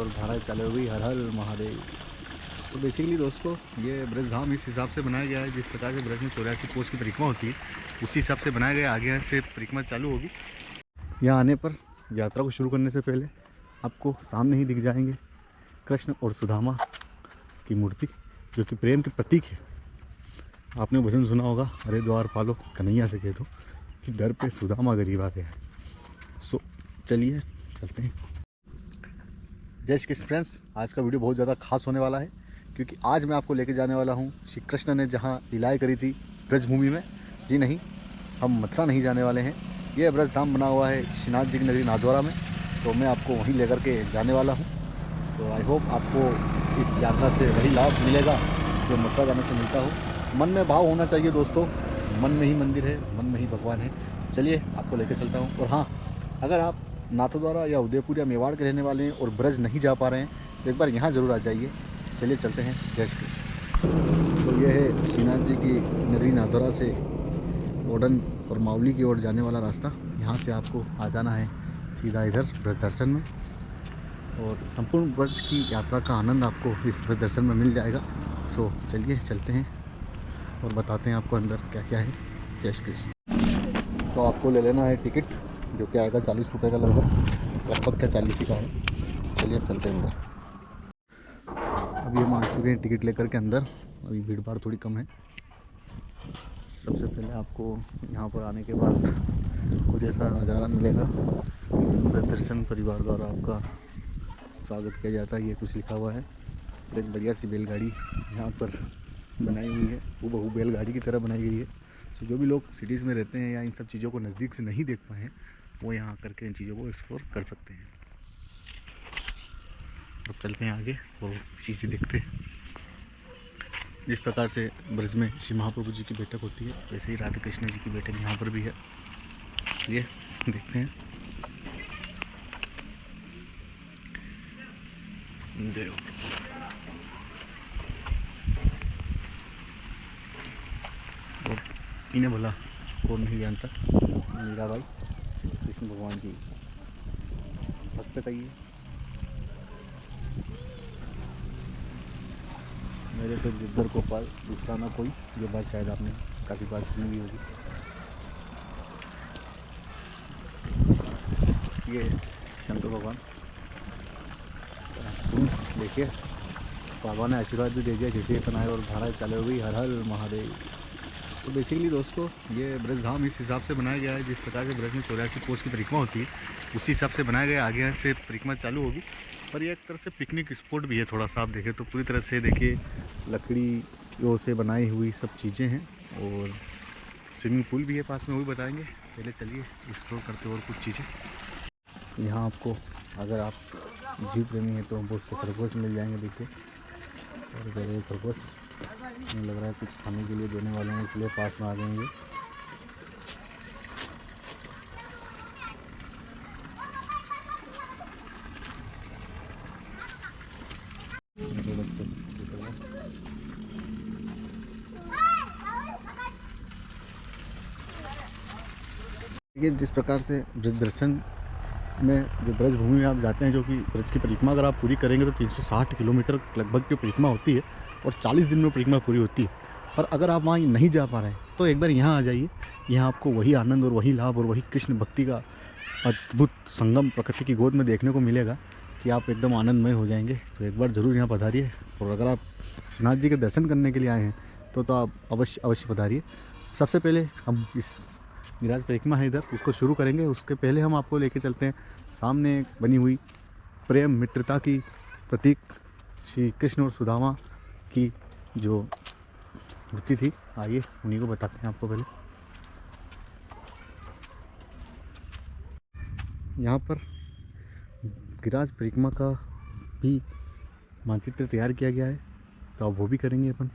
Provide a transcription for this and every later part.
और धाराएं चालू हो गई। हर हर महादेव। तो बेसिकली दोस्तों ये ब्रज धाम इस हिसाब से बनाया गया है, जिस प्रकार से ब्रज में 84 कोस की परिक्रमा होती है उसी हिसाब से बनाया गया है। आगे से परिक्रमा चालू होगी। यहाँ आने पर यात्रा को शुरू करने से पहले आपको सामने ही दिख जाएंगे कृष्ण और सुदामा की मूर्ति, जो कि प्रेम के प्रतीक है। आपने भजन सुना होगा, अरे द्वार पालो कन्हैया से कह दो कि दर पे सुदामा गरीब आ गया है। सो चलिए चलते हैं। जय श्री कृष्ण फ्रेंड्स, आज का वीडियो बहुत ज़्यादा खास होने वाला है, क्योंकि आज मैं आपको लेके जाने वाला हूँ श्री कृष्ण ने जहाँ लीलाएँ करी थी ब्रजभूमि में। जी नहीं, हम मथुरा नहीं जाने वाले हैं। यह ब्रज धाम बना हुआ है श्रीनाथ जी की नगरी नाथद्वारा में, तो मैं आपको वहीं लेकर के जाने वाला हूँ। सो आई होप आपको इस यात्रा से वही लाभ मिलेगा जो मथुरा जाने से मिलता हो। मन में भाव होना चाहिए दोस्तों, मन में ही मंदिर है, मन में ही भगवान है। चलिए आपको लेकर चलता हूँ। और हाँ, अगर आप नाथद्वारा या उदयपुर या मेवाड़ के रहने वाले हैं और ब्रज नहीं जा पा रहे हैं तो एक बार यहाँ ज़रूर आ जाइए। चलिए चलते हैं। जय श्री कृष्ण। तो ये है श्रीनाथ जी की नगरी नाथद्वारा से ओडन और मावली की ओर जाने वाला रास्ता। यहाँ से आपको आ जाना है सीधा इधर ब्रज दर्शन में, और संपूर्ण ब्रज की यात्रा का आनंद आपको इस ब्रज दर्शन में मिल जाएगा। सो चलिए चलते हैं और बताते हैं आपको अंदर क्या क्या है। जय श्री कृष्ण। तो आपको ले लेना है टिकट, जो कि आएगा 40 रुपये का लगभग क्या 40 ही का है। चलिए अब चलते हैं अंदर। अभी हम आ चुके हैं टिकट लेकर के अंदर। अभी भीड़ भाड़ थोड़ी कम है। सबसे पहले आपको यहाँ पर आने के बाद कुछ ऐसा नज़ारा मिलेगा। दर्शन परिवार द्वारा आपका स्वागत किया जाता है, ये कुछ लिखा हुआ है। और एक बढ़िया सी बैलगाड़ी यहाँ पर बनाई हुई है, हूबहू बैलगाड़ी की तरह बनाई गई है। तो जो भी लोग सिटीज़ में रहते हैं या इन सब चीज़ों को नज़दीक से नहीं देख पाए हैं, वो यहाँ आकर के इन चीज़ों को एक्सप्लोर कर सकते हैं। अब चलते हैं आगे और चीज़ें देखते हैं। जिस प्रकार से ब्रज में श्री महाप्रभु जी की बैठक होती है, वैसे ही राधा कृष्ण जी की बैठक यहाँ पर भी है। ये देखते हैं। जय हो। और इन्हें भला कौन नहीं जानता, मीरा बाई कृष्ण भगवान की भक्त कहिए। मेरे तो गिद्दर को पाल दूसरा ना कोई, ये बात शायद आपने काफ़ी बार सुनी भी होगी। ये शंकर भगवान देखिए, बाबा ने आशीर्वाद भी दे दिया, जैसे बनाए और धाराएं चालू हो गई। हर हर महादेव। तो बेसिकली दोस्तों ये ब्रज धाम इस हिसाब से बनाया गया है, जिस प्रकार से ब्रज में 84 कोस की परिक्रमा होती है उसी हिसाब से बनाया गया है। आगे से परिक्रमा चालू होगी। पर ये एक तरह से पिकनिक स्पॉट भी है। थोड़ा सा आप देखें तो पूरी तरह से देखिए लकड़ियों से बनाई हुई सब चीज़ें हैं, और स्विमिंग पूल भी है पास में, वो भी बताएंगे। पहले चलिए एक्सप्लोर करते और कुछ चीज़ें। यहाँ आपको अगर आप जीव प्रेमी हैं तो बहुत से खरगोश मिल जाएंगे। देखिए, और बड़े खरगोश मुझे लग रहा है कुछ खाने के लिए देने वाले हैं, इसलिए पास में आ जाएंगे। देखिए, जिस प्रकार से ब्रज दर्शन में जो ब्रज भूमि में आप जाते हैं, जो कि ब्रज की परिक्रमा अगर आप पूरी करेंगे तो 360 किलोमीटर लगभग की परिक्रमा होती है और 40 दिन में परिक्रमा पूरी होती है। पर अगर आप वहाँ नहीं जा पा रहे हैं तो एक बार यहाँ आ जाइए। यहाँ आपको वही आनंद और वही लाभ और वही कृष्ण भक्ति का अद्भुत संगम प्रकृति की गोद में देखने को मिलेगा कि आप एकदम आनंदमय हो जाएंगे। तो एक बार ज़रूर यहाँ पधारिए। और अगर आप श्रीनाथ जी के दर्शन करने के लिए आए हैं तो आप अवश्य पधारिए। सबसे पहले हम इस गिरिराज परिक्रमा है इधर, उसको शुरू करेंगे। उसके पहले हम आपको लेके चलते हैं सामने बनी हुई प्रेम मित्रता की प्रतीक श्री कृष्ण और सुदामा की जो मूर्ति थी। आइए उन्हीं को बताते हैं आपको। पहले यहाँ पर गिरिराज परिक्रमा का भी मानचित्र तैयार किया गया है, तो अब वो भी करेंगे अपन।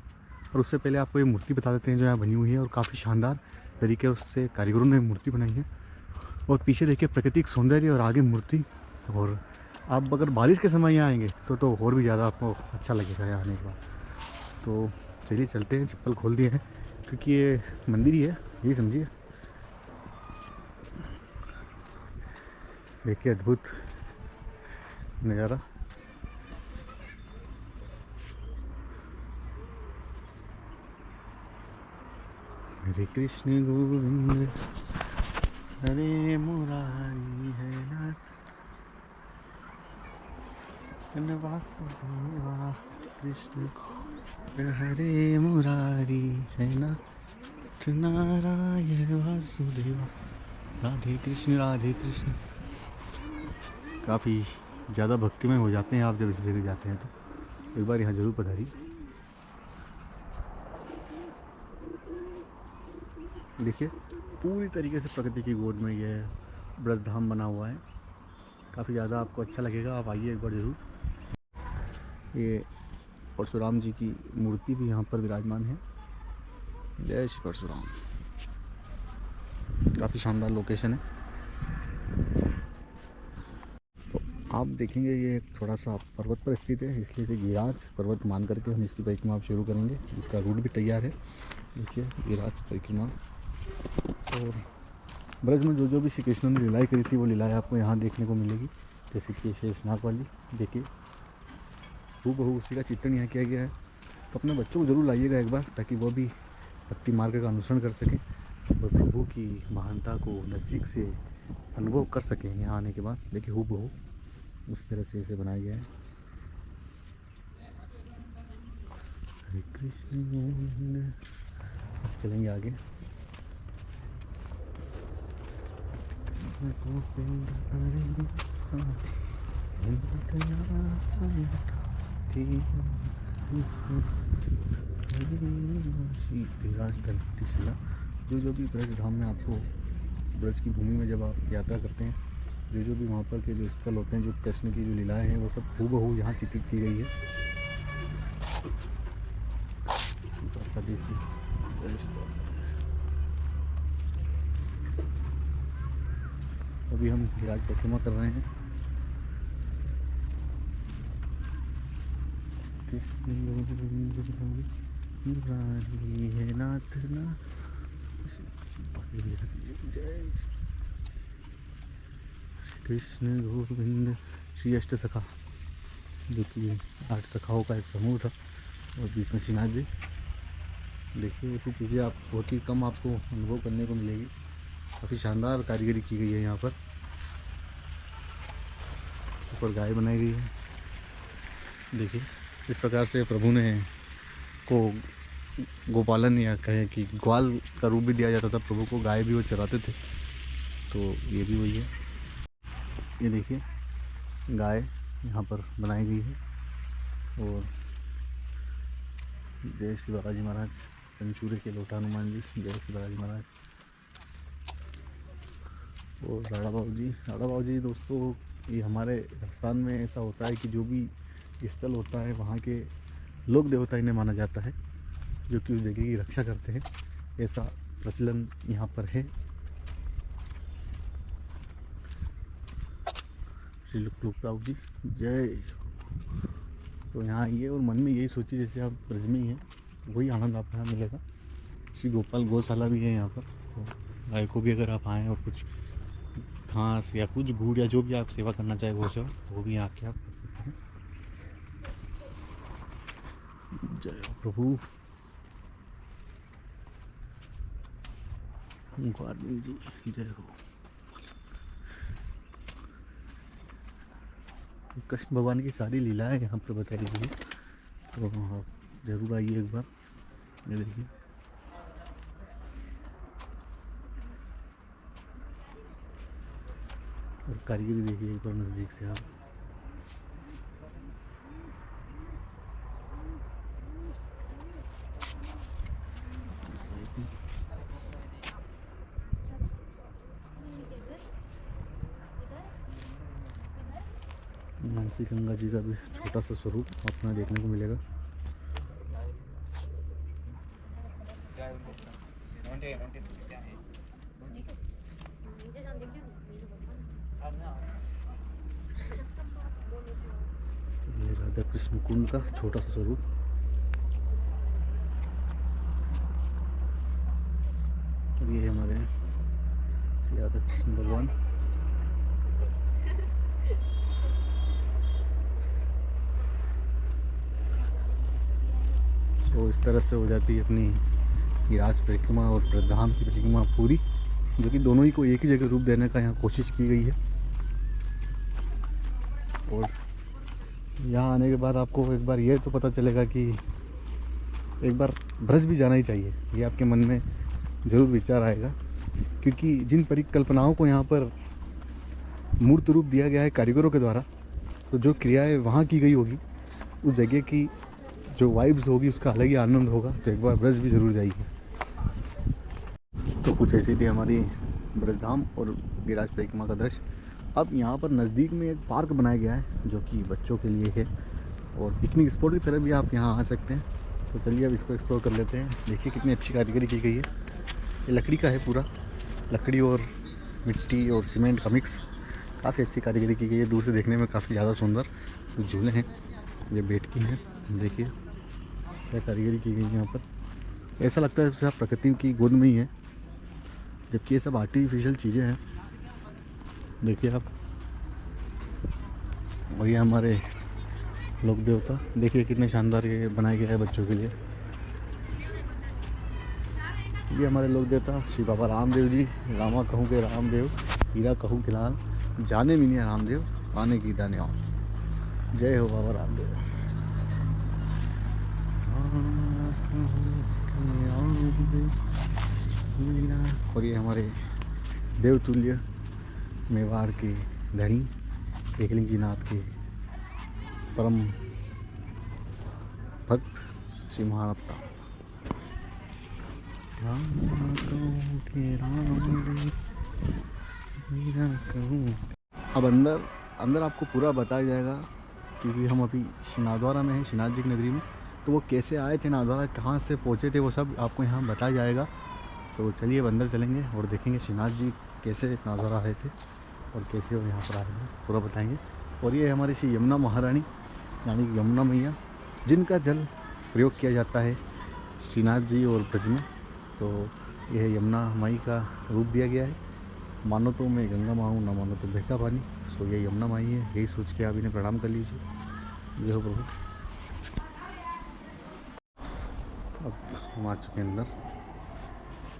और उससे पहले आपको ये मूर्ति बता देते हैं जो यहाँ बनी हुई है, और काफ़ी शानदार तरीके उससे कारीगरों ने मूर्ति बनाई है। और पीछे देखिए प्राकृतिक सौंदर्य और आगे मूर्ति। और आप अगर बारिश के समय यहाँ आएंगे तो और भी ज़्यादा आपको अच्छा लगेगा यहाँ आने के बाद। तो चलिए चलते हैं। चप्पल खोल दिए हैं क्योंकि ये मंदिर ही है, यही समझिए। देखिए अद्भुत नज़ारा। हरे कृष्ण गोविंद हरे मुरारी है नाथ वासुदेवा कृष्ण हरे मुरारी है नाथ नारायण वासुदेवा राधे कृष्ण। काफ़ी ज़्यादा भक्तिमय हो जाते हैं आप जब इस जगह जाते हैं तो एक बार यहाँ ज़रूर पधारिए। देखिए पूरी तरीके से प्रकृति की गोद में यह ब्रजधाम बना हुआ है। काफ़ी ज़्यादा आपको अच्छा लगेगा, आप आइए एक बार ज़रूर। ये परशुराम जी की मूर्ति भी यहाँ पर विराजमान है। जय श्री परशुराम। काफ़ी शानदार लोकेशन है। तो आप देखेंगे ये थोड़ा सा पर्वत पर स्थित है, इसलिए इसे गिरिराज पर्वत मान करके हम इसकी परिक्रमा शुरू करेंगे। इसका रूट भी तैयार है। देखिए गिरिराज परिक्रमा। और ब्रज में जो भी श्री कृष्ण ने लीलाएँ करी थी वो लीलाएँ आपको यहाँ देखने को मिलेगी। जैसे कि शेषनाग वाली देखिए, हूबहू उसी का चित्रण यहाँ किया गया है। तो अपने बच्चों को ज़रूर लाइएगा एक बार, ताकि वो भी भक्ति मार्ग का अनुसरण कर सकें और प्रभु की महानता को नज़दीक से अनुभव कर सकें यहाँ आने के बाद। देखिए हूबहू उस तरह से इसे बनाया गया है। हरे कृष्ण गोविंद। चलेंगे आगे। शिला जो भी ब्रज धाम में आपको ब्रज की भूमि में जब आप यात्रा करते हैं, जो भी वहाँ पर के जो स्थल होते हैं, जो कृष्ण की जो लीलाएं हैं, वो सब हूबहू यहाँ चित्रित की गई है। अभी हम गिरिराज परिक्रमा कर रहे हैं। कृष्ण है नाथ ना जय कृष्ण गोविंद। श्री अष्ट सखा, जो कि 8 सखाओं का एक समूह था, और बीच में श्रीनाथ जी। देखिए ऐसी चीज़ें आप बहुत ही कम आपको अनुभव करने को मिलेगी। काफ़ी शानदार कारीगरी की गई है यहाँ पर। ऊपर गाय बनाई गई है। देखिए इस प्रकार से प्रभु ने को गोपालन या कहें कि ग्वाल का रूप भी दिया जाता था प्रभु को। गाय भी वो चराते थे, तो ये भी वही है। ये देखिए गाय यहाँ पर बनाई गई है। और जय श्री बालाजी महाराज, पंचूरे के लोटा हनुमान जी, जय श्री बालाजी महाराज। और राणा बाबू जी दोस्तों, ये हमारे राजस्थान में ऐसा होता है कि जो भी स्थल होता है वहाँ के लोक देवता इन्हें माना जाता है, जो कि उस जगह की रक्षा करते हैं। ऐसा प्रचलन यहाँ पर है। श्री लुकलुकताऊ जी जय। तो यहाँ आइए और मन में यही सोचिए जैसे आप ब्रज में ही हैं, वही आनंद आपको यहाँ मिलेगा। श्री गोपाल गौशाला भी है यहाँ पर। तो गाय को भी अगर आप आएँ और कुछ घास या कुछ गुड़ या जो भी आप सेवा करना चाहे गौशाला, वो भी यहाँ के आप कर सकते हैं। जय प्रभु। गोविंद जी जय हो। कृष्ण भगवान की सारी लीलाएं यहाँ पर बताई गई है, तो आप जरूर आइए एक बार। ये देखिए और कारीगरी देखिए एक बार नज़दीक से आप। मानसी गंगा जी का भी छोटा सा स्वरूप अपना देखने को मिलेगा। ये राधा कृष्ण कुंड का छोटा सा स्वरूप। और ये हमारे राधा कृष्ण भगवान। तो इस तरह से हो जाती है अपनी गिरिराज परिक्रमा और ब्रजधाम की परिक्रमा पूरी, जो कि दोनों ही को एक ही जगह रूप देने का यहाँ कोशिश की गई है। और यहाँ आने के बाद आपको एक बार ये तो पता चलेगा कि एक बार ब्रज भी जाना ही चाहिए, ये आपके मन में ज़रूर विचार आएगा। क्योंकि जिन परिकल्पनाओं को यहाँ पर मूर्त रूप दिया गया है कारीगरों के द्वारा, तो जो क्रियाएं वहाँ की गई होगी, उस जगह की जो वाइब्स होगी उसका अलग ही आनंद होगा। तो एक बार ब्रज भी ज़रूर जाइए। तो कुछ ऐसी थी हमारी ब्रजधाम और गिरिराज परिक्रमा का दृश्य। अब यहाँ पर नज़दीक में एक पार्क बनाया गया है जो कि बच्चों के लिए है, और पिकनिक स्पॉट की तरह भी आप यहाँ आ सकते हैं। तो चलिए अब इसको एक्सप्लोर कर लेते हैं। देखिए कितनी अच्छी कारीगरी की गई है। ये लकड़ी का है, पूरा लकड़ी और मिट्टी और सीमेंट का मिक्स, काफ़ी अच्छी कारीगरी की गई है। दूर से देखने में काफ़ी ज़्यादा सुंदर झूले हैं, ये बैठकी हैं। देखिए क्या कारीगरी की गई है यहाँ पर। ऐसा लगता है जैसे आप प्रकृति की गोद में ही है, जबकि ये सब आर्टिफिशियल चीज़ें हैं। देखिए आप, और ये हमारे लोक देवता, देखिए कितने शानदार ये बनाया गया है बच्चों के लिए। ये हमारे लोक देवता श्री बाबा रामदेव जी। रामा कहूँ के रामदेव, हीरा कहूँ के लाल, जाने मिनिया रामदेव, आने की दाने आओ। जय हो बाबा रामदेव। और ये हमारे देवतुल्य मेवाड़ के धनी एकलिंग जी नाथ के परम भक्त श्री महाराप्ता। अब अंदर आपको पूरा बताया जाएगा, क्योंकि हम अभी नाथद्वारा में हैं, श्रीनाथ जी की नगरी में। तो वो कैसे आए थे नाथद्वारा, कहाँ से पहुँचे थे, वो सब आपको यहाँ बताया जाएगा। तो चलिए अब अंदर चलेंगे और देखेंगे श्रीनाथ जी कैसे नाथद्वारा आए थे और कैसे वो यहाँ पर आए थे, पूरा बताएंगे। और ये हमारी श्री यमुना महारानी, यानी कि यमुना मैया, जिनका जल प्रयोग किया जाता है श्रीनाथ जी और ब्रज में। तो यह यमुना माई का रूप दिया गया है। मानो तो मैं गंगा माँ हूँ, ना मानो तो बहता पानी। सो ये यमुना माई है, यही सोच के आप इन्हें प्रणाम कर लीजिए। जय हो प्रभु। अब हम आ चुके हैं अंदर।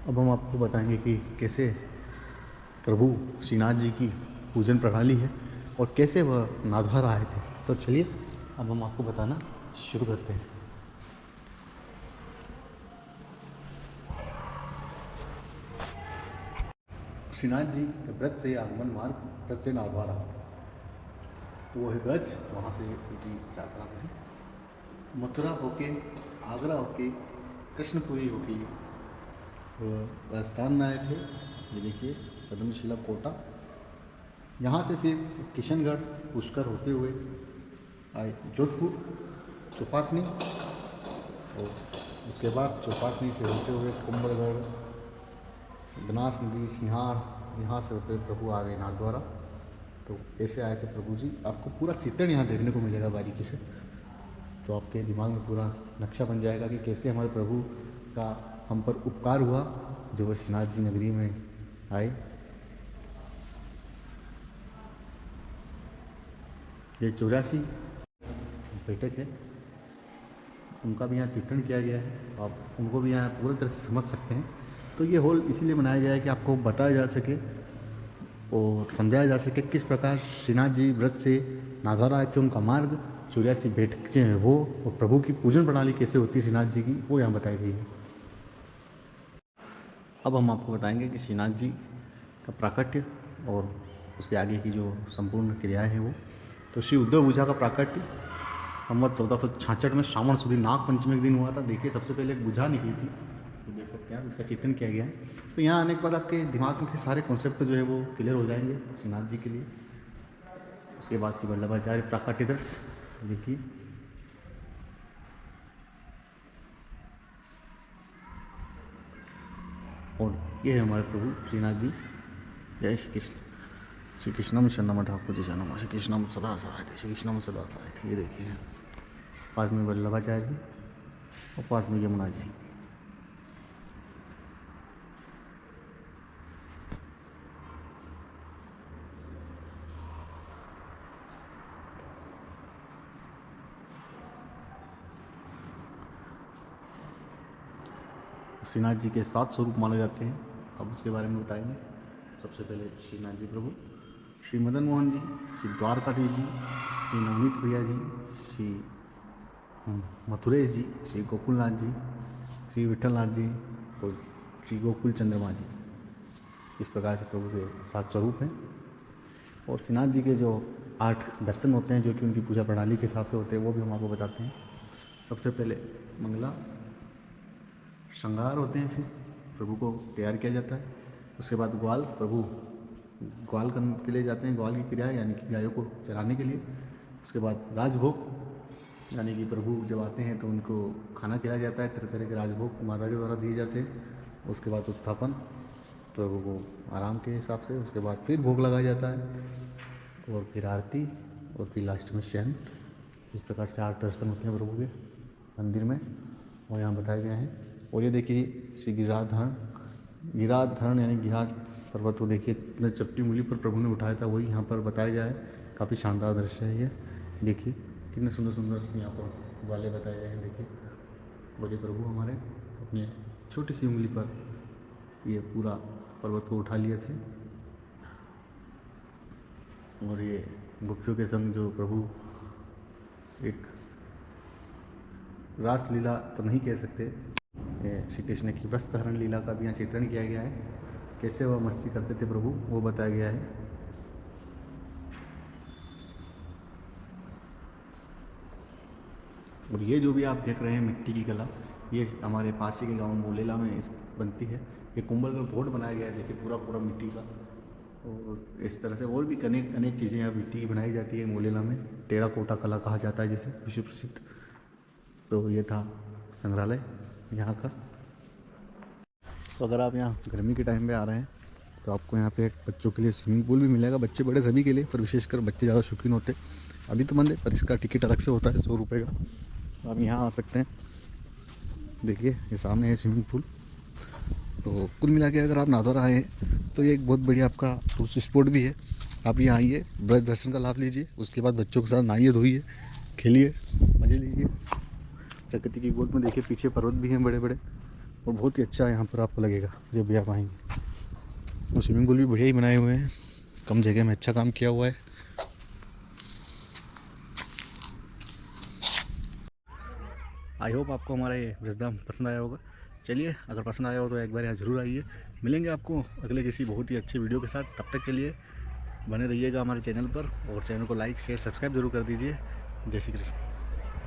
अब हम आपको बताएंगे कि कैसे प्रभु श्रीनाथ जी की पूजन प्रणाली है और कैसे वह नाथद्वारा आए थे। तो चलिए अब हम आपको बताना शुरू करते हैं। श्रीनाथ जी के ब्रज से आगमन मार्ग, ब्रज से नाथद्वारा, तो वो है ब्रज, वहाँ से उनकी यात्रा हुई। मथुरा होके, आगरा होके, कृष्णपुरी होके राजस्थान में आए थे। ये देखिए पद्मशिला कोटा, यहाँ से फिर किशनगढ़ पुष्कर होते हुए आए जोधपुर, चौपासनी, और उसके बाद चौपासनी से होते हुए कुंभलगढ़, बनास नदी, सिंहार, यहाँ से होते प्रभु आ गए नाथद्वारा। तो ऐसे आए थे प्रभु जी। आपको पूरा चित्रण यहाँ देखने को मिलेगा बारीकी से, तो आपके दिमाग में पूरा नक्शा बन जाएगा कि कैसे हमारे प्रभु का हम पर उपकार हुआ, जो वो श्रीनाथ जी नगरी में आए। ये 84 बैठक है, उनका भी यहाँ चित्रण किया गया है। आप उनको भी यहाँ पूरी तरह से समझ सकते हैं। तो ये हॉल इसीलिए बनाया गया है कि आपको बताया जा सके और समझाया जा सके किस प्रकार श्रीनाथ जी व्रत से नाथद्वारा आए थे, उनका मार्ग, 84 बैठकें हैं वो, और प्रभु की पूजन प्रणाली कैसे होती है श्रीनाथ जी की, वो यहाँ बताई गई है। अब हम आपको बताएंगे कि श्रीनाथ जी का प्राकट्य और उसके आगे की जो संपूर्ण क्रियाएँ हैं वो। तो श्री उद्धव भूजा का प्राकट्य संवत 1466 में श्रावण सुदी नाग पंचमी के दिन हुआ था। देखिए सबसे पहले एक बुझा निकली थी, तो देख सकते हैं आप, इसका चित्रण किया गया है। तो यहाँ आने के बाद आपके दिमाग में सारे कॉन्सेप्ट जो है वो क्लियर हो जाएंगे श्रीनाथ जी के लिए। उसके बाद श्री वल्लभाचार्य प्राकट्य दर्श देखिए, और ये है हमारे प्रभु श्रीनाथ जी। जय श्री कृष्ण। श्री कृष्णम शरणम ठाकुर जी शरणम, श्री कृष्णम सदा सहाय, श्री कृष्णम सदा सहाय। ये देखिए पास में वल्लभाचार्य जी और पास में यमुना जी। श्रीनाथ जी के 7 स्वरूप माने जाते हैं, अब उसके बारे में बताएंगे। सबसे पहले श्रीनाथ जी प्रभु, श्री मदन मोहन जी, श्री द्वारकाधीश जी, श्री नवनीत भैया जी, श्री मथुरेश जी, श्री गोकुलनाथ जी, श्री विठलनाथ जी और श्री गोकुल चंद्रमा जी। इस प्रकार से प्रभु के 7 स्वरूप हैं। और श्रीनाथ जी के जो 8 दर्शन होते हैं, जो कि उनकी पूजा प्रणाली के हिसाब से होते हैं, वो भी हम आपको बताते हैं। सबसे पहले मंगला श्रृंगार होते हैं, फिर प्रभु को तैयार किया जाता है। उसके बाद ग्वाल, प्रभु ग्वाल करने के लिए जाते हैं, ग्वाल की क्रिया यानी कि गायों को चराने के लिए। उसके बाद राजभोग, यानी कि प्रभु जब आते हैं तो उनको खाना खिलाया जाता है, तरह तरह के राजभोग माता के द्वारा दिए जाते हैं। उसके बाद उत्थापन, प्रभु को आराम के हिसाब से। उसके बाद फिर भोग लगाया जाता है और फिर आरती और फिर लास्ट में शयन। इस प्रकार से 8 दर्शन होते हैं प्रभु के मंदिर में और यहाँ बताए गए हैं। और ये देखिए श्री गिराधरण यानी गिराज पर्वत को देखिए, इतने चपटी मूली पर प्रभु ने उठाया था, वही यहाँ पर बताया गया है। काफ़ी शानदार दृश्य है ये, देखिए कितने सुंदर सुंदर यहाँ पर वाले बताए गए हैं। देखिए और ये प्रभु हमारे अपने छोटी सी उंगली पर ये पूरा पर्वत को उठा लिए थे। और ये गोपियों के संग जो प्रभु एक रास लीला तो नहीं कह सकते, श्री कृष्ण की वस्त्र हरण लीला का भी यहाँ चित्रण किया गया है। कैसे वह मस्ती करते थे प्रभु, वो बताया गया है। और ये जो भी आप देख रहे हैं मिट्टी की कला, ये हमारे पास ही के गांव मोलेला में बनती है। ये कुंभल का बोर्ड बनाया गया है, देखिए पूरा पूरा मिट्टी का। और इस तरह से और भी अनेक चीज़ें यहाँ मिट्टी की बनाई जाती है मोलेला में। टेराकोटा कला कहा जाता है जिसे, विश्व प्रसिद्ध। तो ये था संग्रहालय यहाँ का। तो अगर आप यहाँ गर्मी के टाइम पे आ रहे हैं तो आपको यहाँ पे एक बच्चों के लिए स्विमिंग पूल भी मिलेगा, बच्चे बड़े सभी के लिए, पर विशेषकर बच्चे ज़्यादा शौकीन होते हैं। अभी तो बंद है, पर इसका टिकट अलग से होता है 100 रुपये का। आप यहाँ आ सकते हैं। देखिए ये सामने है स्विमिंग पूल। तो कुल मिला के अगर आप नादौर आए हैं तो ये एक बहुत बढ़िया आपका टूरिस्ट स्पॉट भी है। आप यहाँ आइए, ब्रज दर्शन का लाभ लीजिए, उसके बाद बच्चों के साथ नहाइए धोइए, खेलिए, मज़े लीजिए। प्रकृति की गोद में देखिए पीछे पर्वत भी हैं बड़े बड़े, और बहुत ही अच्छा यहाँ पर आपको लगेगा जब भी आप आएंगे। और स्विमिंग पूल भी बढ़िया ही बनाए हुए हैं, कम जगह में अच्छा काम किया हुआ है। आई होप आपको हमारा ये ब्रजधाम पसंद आया होगा। चलिए अगर पसंद आया हो तो एक बार यहाँ ज़रूर आइए। मिलेंगे आपको अगले किसी बहुत ही अच्छे वीडियो के साथ। तब तक के लिए बने रहिएगा हमारे चैनल पर, और चैनल को लाइक शेयर सब्सक्राइब जरूर कर दीजिए। जय श्री कृष्ण।